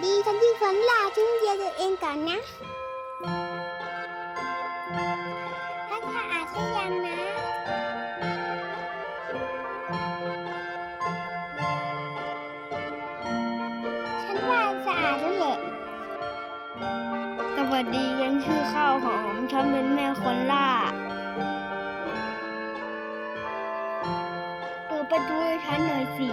ดีฉันชื่อฝนลาฉันเดียวตัวเองก่อนนะถ้าสะอาดหรือยังนะฉันว่าสะอาดแล้วแหละสวัสดีฉันชื่อข้าวหอมฉันเป็นแม่คนล่าเปิดประตูให้ฉันหน่อยสิ